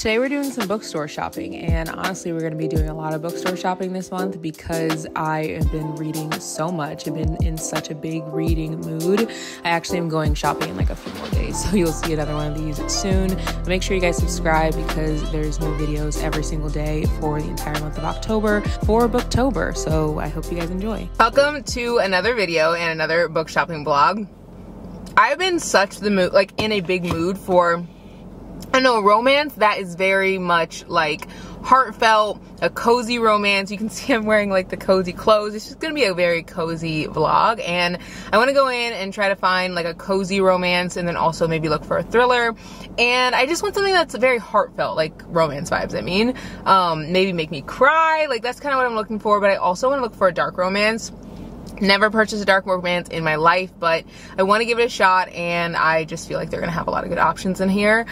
Today we're doing some bookstore shopping, and honestly we're going to be doing a lot of bookstore shopping this month because I have been reading so much. I've been in such a big reading mood. I actually am going shopping in like a few more days, so you'll see another one of these soon. But make sure you guys subscribe because there's new videos every single day for the entire month of October for Booktober, so I hope you guys enjoy. Welcome to another video and another book shopping vlog. I've been such the mood, like in a big mood for, I don't know, romance that is very much like heartfelt, a cozy romance. You can see I'm wearing like the cozy clothes. It's just gonna be a very cozy vlog, and I want to go in and try to find like a cozy romance and then also maybe look for a thriller. And I just want something that's very heartfelt, like romance vibes, I mean. Maybe make me cry, like that's kind of what I'm looking for, but I also want to look for a dark romance. Never purchased a dark romance in my life, but I want to give it a shot, and I just feel like they're gonna have a lot of good options in here.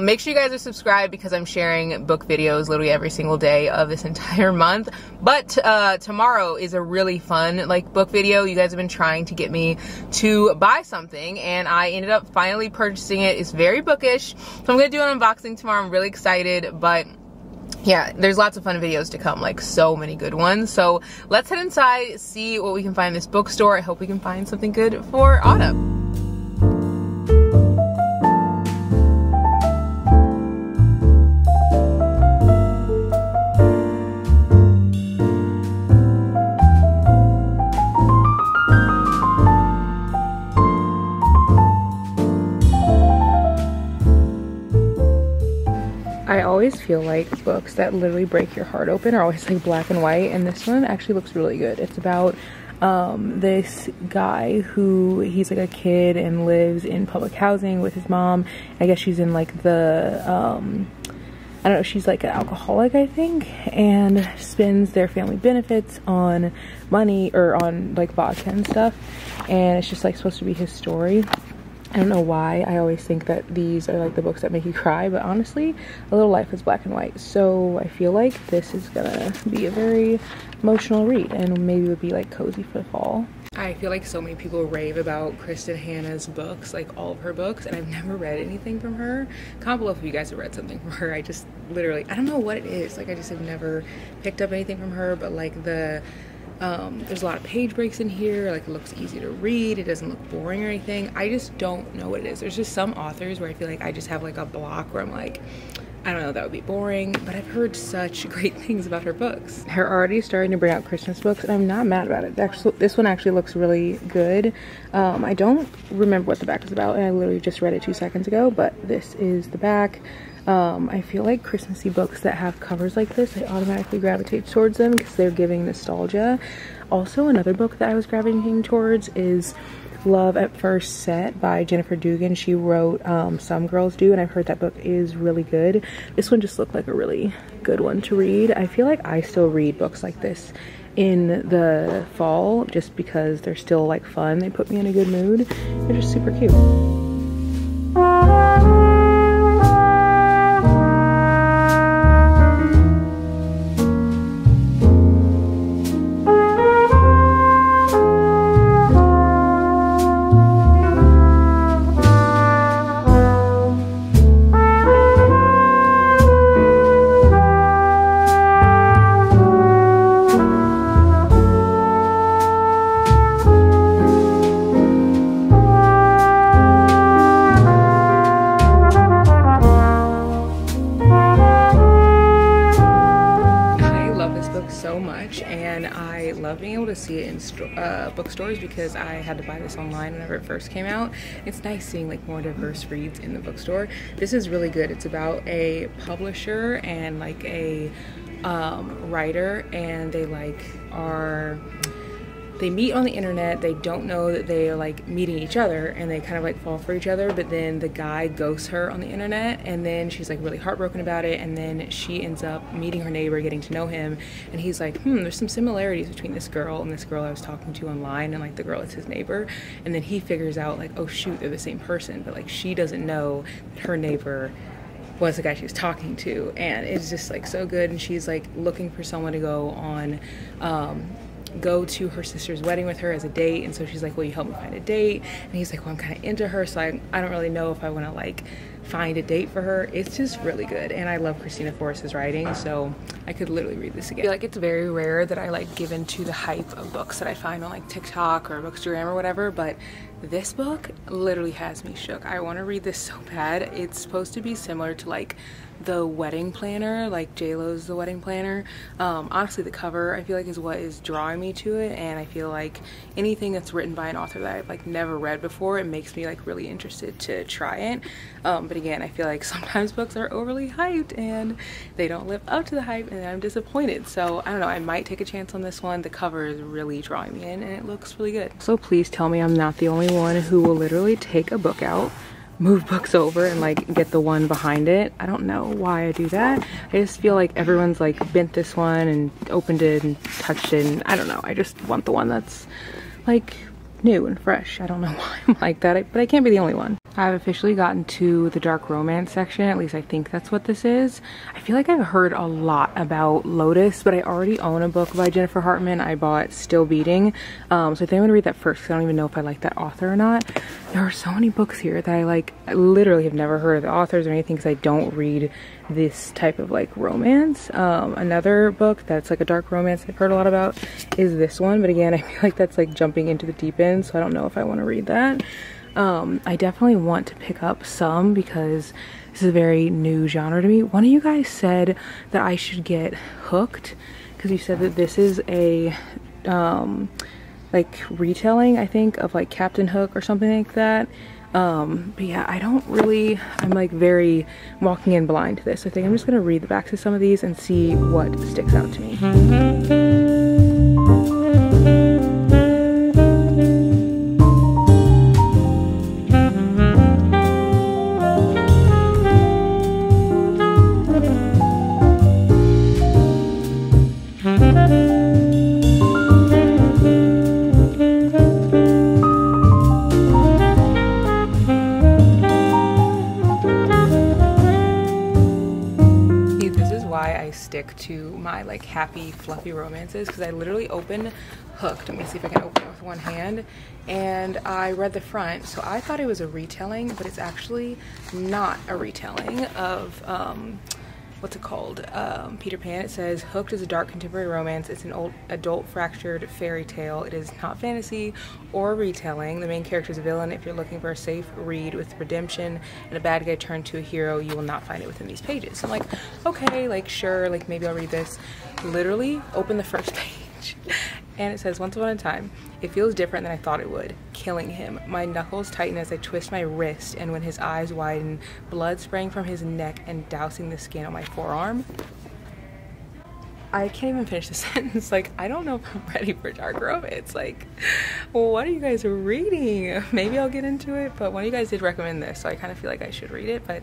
Make sure you guys are subscribed because I'm sharing book videos literally every single day of this entire month. But tomorrow is a really fun like book video. You guys have been trying to get me to buy something, and I ended up finally purchasing it. It's very bookish, so I'm gonna do an unboxing tomorrow. I'm really excited, but yeah, there's lots of fun videos to come, like so many good ones. So let's head inside, see what we can find in this bookstore. I hope we can find something good for autumn. I always feel like books that literally break your heart open are always like black and white, and this one actually looks really good. It's about this guy who, he's like a kid and lives in public housing with his mom. I guess she's in like the I don't know, she's like an alcoholic, I think, and spends their family benefits on money, or on like vodka and stuff, and it's just like supposed to be his story. I don't know why I always think that these are like the books that make you cry, but honestly, A Little Life is black and white, so I feel like this is gonna be a very emotional read, and maybe would be like cozy for the fall. I feel like so many people rave about Kristen Hanna's books, like all of her books, and I've never read anything from her. Comment below if you guys have read something from her. I just literally, I don't know what it is, like I just have never picked up anything from her, but like there's a lot of page breaks in here, like it looks easy to read, it doesn't look boring or anything. I just don't know what it is. There's just some authors where I feel like I just have like a block where I'm like, I don't know, that would be boring, but I've heard such great things about her books. They're already starting to bring out Christmas books, and I'm not mad about it. Actually, this one actually looks really good. I don't remember what the back is about, and I literally just read it 2 seconds ago, but this is the back. I feel like Christmassy books that have covers like this, I automatically gravitate towards them because they're giving nostalgia. Also, another book that I was gravitating towards is Love at First Set by Jennifer Dugan. She wrote Some Girls Do, and I've heard that book is really good. This one just looked like a really good one to read. I feel like I still read books like this in the fall just because they're still like fun. They put me in a good mood. They're just super cute. So much, and I love being able to see it in bookstores because I had to buy this online whenever it first came out. It's nice seeing like more diverse reads in the bookstore. This is really good. It's about a publisher and like a writer, and they meet on the internet. They don't know that they are like meeting each other, and they kind of like fall for each other, but then the guy ghosts her on the internet, and then she's like really heartbroken about it, and then she ends up meeting her neighbor, getting to know him, and he's like, there's some similarities between this girl and this girl I was talking to online, and like the girl is his neighbor. And then he figures out like, oh shoot, they're the same person, but like she doesn't know that her neighbor was the guy she was talking to. And it's just like so good, and she's like looking for someone to go to her sister's wedding with her as a date, and so she's like, will you help me find a date? And he's like, well, I'm kind of into her, so I don't really know if I want to like find a date for her. It's just really good, and I love Christina Forrest's writing, so I could literally read this again. I feel like it's very rare that I like give into the hype of books that I find on like TikTok or Bookstagram or whatever, but this book literally has me shook. I want to read this so bad. It's supposed to be similar to like The Wedding Planner, like J-Lo's The Wedding Planner. Honestly, the cover I feel like is what is drawing me to it, and I feel like anything that's written by an author that I've like never read before, it makes me like really interested to try it. But again, I feel like sometimes books are overly hyped and they don't live up to the hype, and I'm disappointed. So I don't know, I might take a chance on this one. The cover is really drawing me in and it looks really good. So please tell me I'm not the only one who will literally take a book out, move books over, and like get the one behind it. I don't know why I do that. I just feel like everyone's like bent this one and opened it and touched it, and I don't know, I just want the one that's like new and fresh. I don't know why I'm like that, but I can't be the only one. I've officially gotten to the dark romance section, at least I think that's what this is. I feel like I've heard a lot about Lotus, but I already own a book by Jennifer Hartman. I bought Still Beating, so I think I'm gonna read that first because I don't even know if I like that author or not. There are so many books here that I literally have never heard of the authors or anything because I don't read this type of like romance. Another book that's like a dark romance I've heard a lot about is this one, but again, I feel like that's like jumping into the deep end, so I don't know if I want to read that. I definitely want to pick up some because this is a very new genre to me. One of you guys said that I should get Hooked because you said that this is a like retelling, I think, of like Captain Hook or something like that. But yeah, I'm like very walking in blind to this. So I think I'm just gonna read the backs of some of these and see what sticks out to me. To my like happy fluffy romances because I literally opened Hooked. Let me see if I can open it with one hand, and I read the front, so I thought it was a retelling, but it's actually not a retelling of what's it called, Peter Pan. It says Hooked is a dark contemporary romance. It's an old adult fractured fairy tale. It is not fantasy or retelling. The main character is a villain. If you're looking for a safe read with redemption and a bad guy turned to a hero, you will not find it within these pages. So I'm like, okay, like sure, like maybe I'll read this. Literally open the first page and it says, once upon a time, it feels different than I thought it would. Killing him. My knuckles tighten as I twist my wrist, and when his eyes widen, blood spraying from his neck and dousing the skin on my forearm. I can't even finish the sentence. Like, I don't know if I'm ready for dark romance. Like, what are you guys reading? Maybe I'll get into it, but one of you guys did recommend this, so I kind of feel like I should read it, but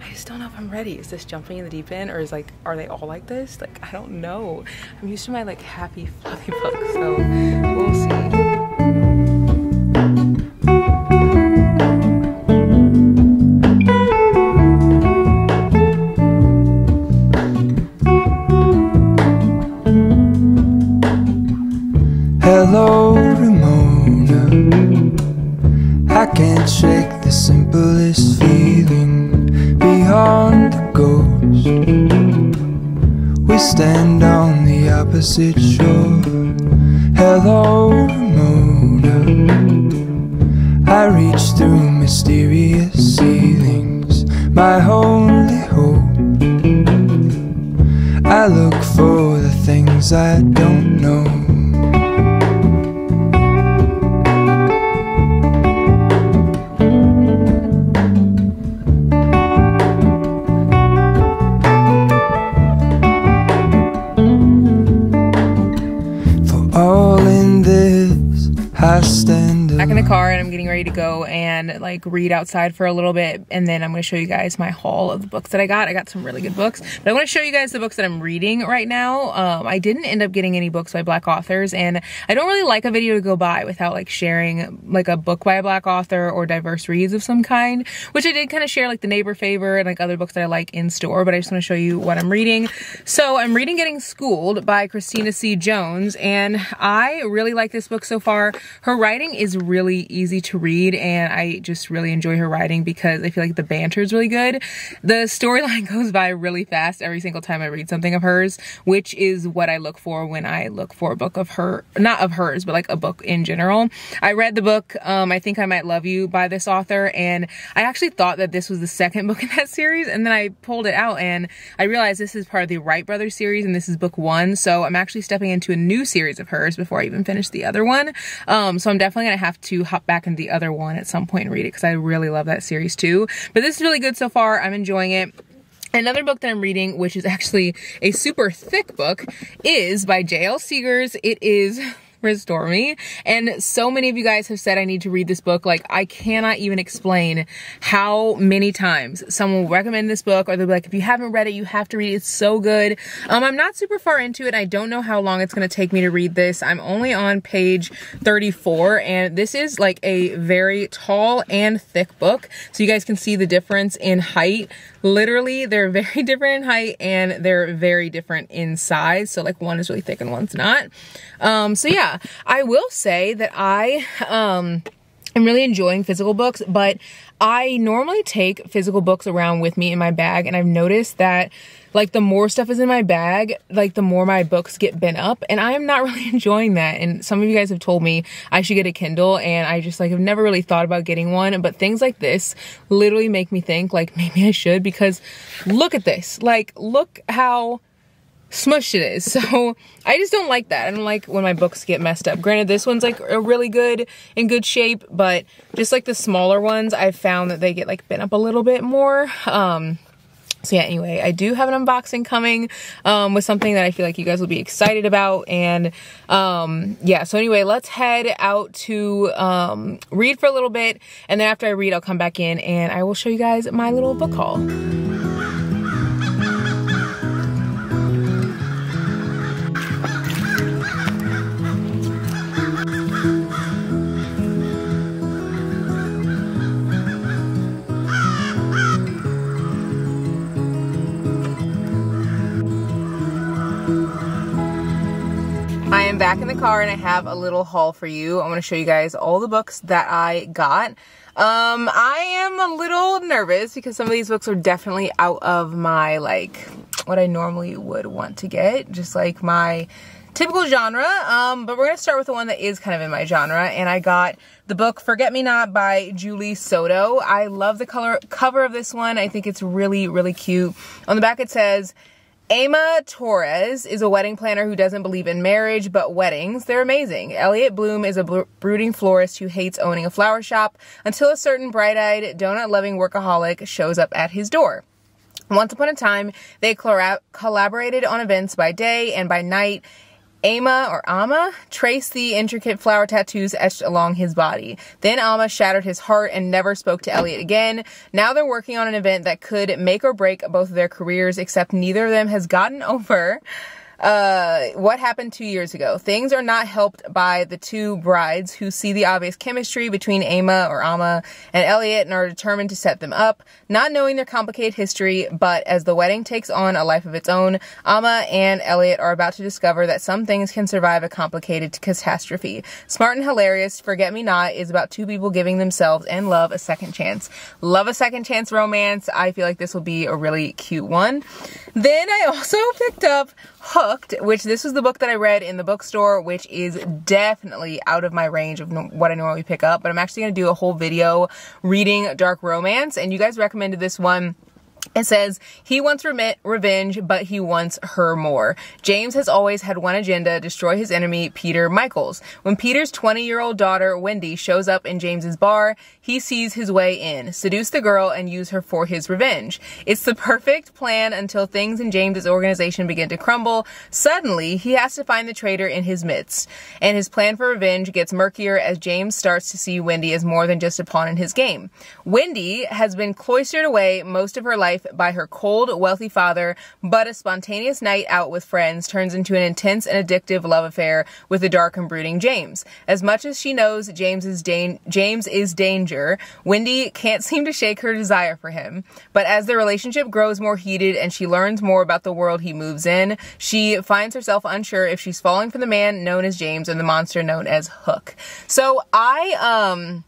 I just don't know if I'm ready. Is this jumping in the deep end, or is like, are they all like this? Like, I don't know. I'm used to my like happy, fluffy books, so we'll see. Hello, Ramona. I can't shake the simplest feeling beyond the ghost. We stand on the opposite shore. Hello, Ramona. I reach through mysterious ceilings, my only hope. I look for the things I don't know. Back in the car, and I'm getting ready to go and like read outside for a little bit, and then I'm going to show you guys my haul of the books that I got. I got some really good books, but I want to show you guys the books that I'm reading right now. I didn't end up getting any books by Black authors, and I don't really like a video to go by without like sharing like a book by a Black author or diverse reads of some kind, which I did kind of share like The Neighbor Favor and like other books that I like in store, but I just want to show you what I'm reading. So I'm reading Getting Schooled by Christina C. Jones, and I really like this book so far. Her writing is really easy to read, and I just really enjoy her writing because I feel like the banter is really good. The storyline goes by really fast every single time I read something of hers, which is what I look for when I look for a book of her, not of hers, but like a book in general. I read the book, I Think I Might Love You by this author, and I actually thought that this was the second book in that series, and then I pulled it out and I realized this is part of the Wright Brothers series and this is book 1, so I'm actually stepping into a new series of hers before I even finish the other one. So I'm definitely gonna have to hop back into the other one at some point and read it because I really love that series too. But this is really good so far. I'm enjoying it. Another book that I'm reading, which is actually a super thick book, is by J.L. Seegers. It is Restore Me, and so many of you guys have said I need to read this book. Like, I cannot even explain how many times someone will recommend this book, or they'll be like, if you haven't read it, you have to read it. It's so good. I'm not super far into it. I don't know how long it's going to take me to read this. I'm only on page 34, and this is like a very tall and thick book, so you guys can see the difference in height. Literally, they're very different in height and they're very different in size. So like one is really thick and one's not. So yeah, I will say that I am really enjoying physical books, but I normally take physical books around with me in my bag, and I've noticed that like the more stuff is in my bag, like the more my books get bent up, and I am not really enjoying that. And some of you guys have told me I should get a Kindle, and I just like have never really thought about getting one, but things like this literally make me think like maybe I should, because look at this, like look how smushed it is. So I just don't like that. I don't like when my books get messed up. Granted, this one's like a really good, in good shape, but just like the smaller ones, I've found that they get like bent up a little bit more. So yeah, anyway, I do have an unboxing coming with something that I feel like you guys will be excited about. And yeah, so anyway, let's head out to read for a little bit. And then after I read, I'll come back in and I will show you guys my little book haul. I am back in the car and I have a little haul for you. I want to show you guys all the books that I got. I am a little nervous because some of these books are definitely out of my, like, what I normally would want to get, just like my typical genre. But we're going to start with the one that is kind of in my genre, and I got the book Forget Me Not by Julie Soto. I love the cover of this one. I think it's really, really cute. On the back it says, Emma Torres is a wedding planner who doesn't believe in marriage, but weddings, they're amazing. Elliot Bloom is a brooding florist who hates owning a flower shop until a certain bright-eyed, donut-loving workaholic shows up at his door. Once upon a time, they collaborated on events by day, and by night, Amma traced the intricate flower tattoos etched along his body. Then Amma shattered his heart and never spoke to Elliot again. Now they're working on an event that could make or break both of their careers, except neither of them has gotten over what happened 2 years ago. Things are not helped by the two brides who see the obvious chemistry between Amma and Elliot and are determined to set them up, not knowing their complicated history. But as the wedding takes on a life of its own, Amma and Elliot are about to discover that some things can survive a complicated catastrophe. Smart and hilarious, Forget Me Not is about two people giving themselves and love a second chance. Love a second chance romance. I feel like this will be a really cute one. Then I also picked up Hooked, which this was the book that I read in the bookstore, which is definitely out of my range of what I normally pick up, but I'm actually going to do a whole video reading dark romance, and you guys recommended this one. It says, he wants revenge, but he wants her more. James has always had one agenda, destroy his enemy, Peter Michaels. When Peter's 20-year-old daughter, Wendy, shows up in James's bar, he sees his way in, seduce the girl, and use her for his revenge. It's the perfect plan until things in James's organization begin to crumble. Suddenly, he has to find the traitor in his midst, and his plan for revenge gets murkier as James starts to see Wendy as more than just a pawn in his game. Wendy has been cloistered away most of her life life by her cold, wealthy father, but a spontaneous night out with friends turns into an intense and addictive love affair with the dark and brooding James. As much as she knows James is danger, Wendy can't seem to shake her desire for him. But as the relationship grows more heated and she learns more about the world he moves in, she finds herself unsure if she's falling for the man known as James and the monster known as Hook. So I'm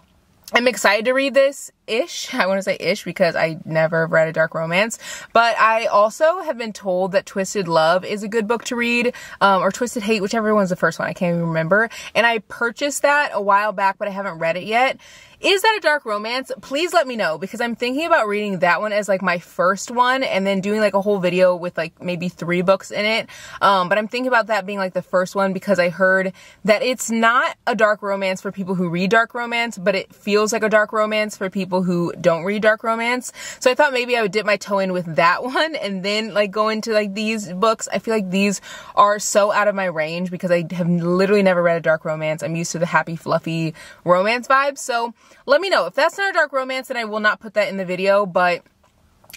excited to read this ish. I want to say ish because I never have read a dark romance, but I also have been told that Twisted Love is a good book to read, or Twisted Hate, whichever one's the first one. I can't even remember. And I purchased that a while back, but I haven't read it yet. Is that a dark romance? Please let me know, because I'm thinking about reading that one as like my first one and then doing like a whole video with like maybe 3 books in it. But I'm thinking about that being like the first one because I heard that it's not a dark romance for people who read dark romance, but it feels like a dark romance for people who don't read dark romance. So I thought maybe I would dip my toe in with that one and then like go into like these books. I feel like these are so out of my range because I have literally never read a dark romance. I'm used to the happy, fluffy romance vibes. So let me know. If that's not a dark romance, then I will not put that in the video, but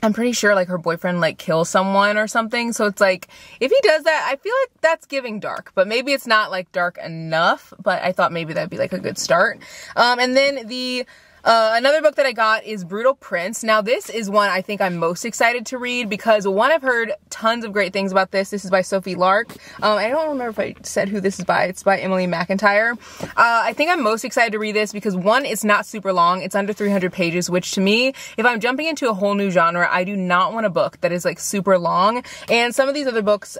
I'm pretty sure like her boyfriend like kills someone or something. So it's like, if he does that, I feel like that's giving dark, but maybe it's not like dark enough, but I thought maybe that'd be like a good start. And then another book that I got is Brutal Prince. Now this is one I think I'm most excited to read because one, I've heard tons of great things about this. This is by Sophie Lark. I don't remember if I said who this is by. It's by Emily McIntyre. I think I'm most excited to read this because one, it's not super long. It's under 300 pages, which to me, if I'm jumping into a whole new genre, I do not want a book that is like super long. And some of these other books,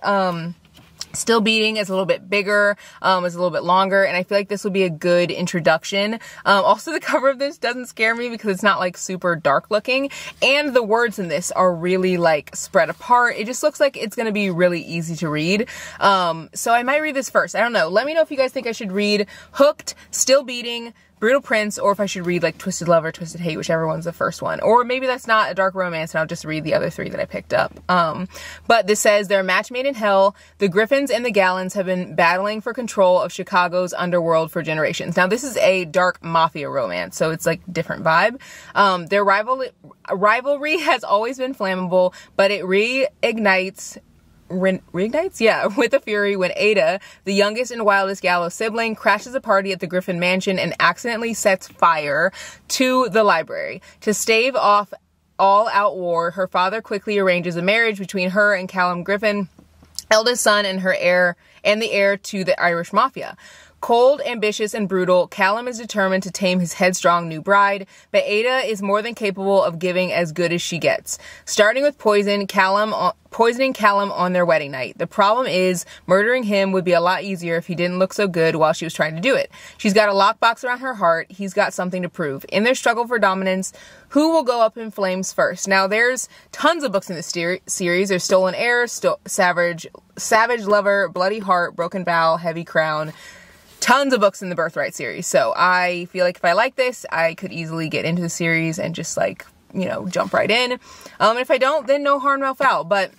Still Beating is a little bit bigger, is a little bit longer, and I feel like this would be a good introduction. Also, the cover of this doesn't scare me because it's not like super dark looking, and the words in this are really like spread apart. It just looks like it's going to be really easy to read. So I might read this first. I don't know. Let me know if you guys think I should read Hooked, Still Beating, Brutal Prince, or if I should read like Twisted Love or Twisted Hate, whichever one's the first one. Or maybe that's not a dark romance and I'll just read the other 3 that I picked up. But this says, they're a match made in hell. The Griffins and the Gallons have been battling for control of Chicago's underworld for generations. Now this is a dark mafia romance, so it's like different vibe. Their rivalry has always been flammable, but it reignites with a fury when Ada, the youngest and wildest Gallo sibling, crashes a party at the Griffin mansion and accidentally sets fire to the library. To stave off all-out war, her father quickly arranges a marriage between her and Callum Griffin, eldest son and the heir to the Irish mafia. Cold, ambitious, and brutal, Callum is determined to tame his headstrong new bride, but Ada is more than capable of giving as good as she gets. Starting with poisoning Callum on their wedding night. The problem is, murdering him would be a lot easier if he didn't look so good while she was trying to do it. She's got a lockbox around her heart. He's got something to prove. In their struggle for dominance, who will go up in flames first? Now, there's tons of books in this series. There's Stolen Heir, Savage Lover, Bloody Heart, Broken Vow, Heavy Crown. Tons of books in the Birthright series. So I feel like if I like this, I could easily get into the series and just like, you know, jump right in. And if I don't, then no harm, no foul. But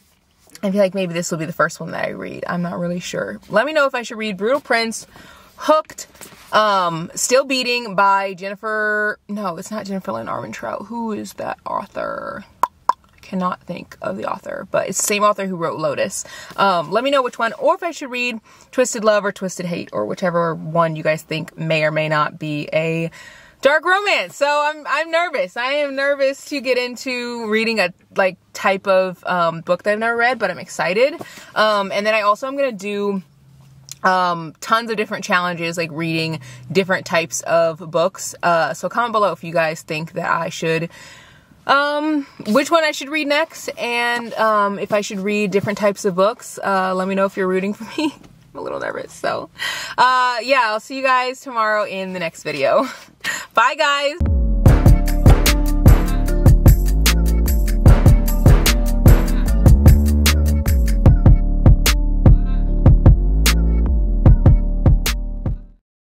I feel like maybe this will be the first one that I read. I'm not really sure. Let me know if I should read Brutal Prince, Hooked, Still Beating by Jennifer... No, it's not Jennifer Lynn Armentrout. Who is that author? Cannot think of the author, but it's the same author who wrote Lotus. Let me know which one, or if I should read Twisted Love or Twisted Hate, or whichever one you guys think may or may not be a dark romance. So I'm nervous. I am nervous to get into reading a like type of book that I've never read, but I'm excited. And then I also am gonna do tons of different challenges, like reading different types of books. So comment below if you guys think that I should which one I should read next, and if I should read different types of books. Let me know if you're rooting for me. I'm a little nervous. So yeah, I'll see you guys tomorrow in the next video. Bye guys.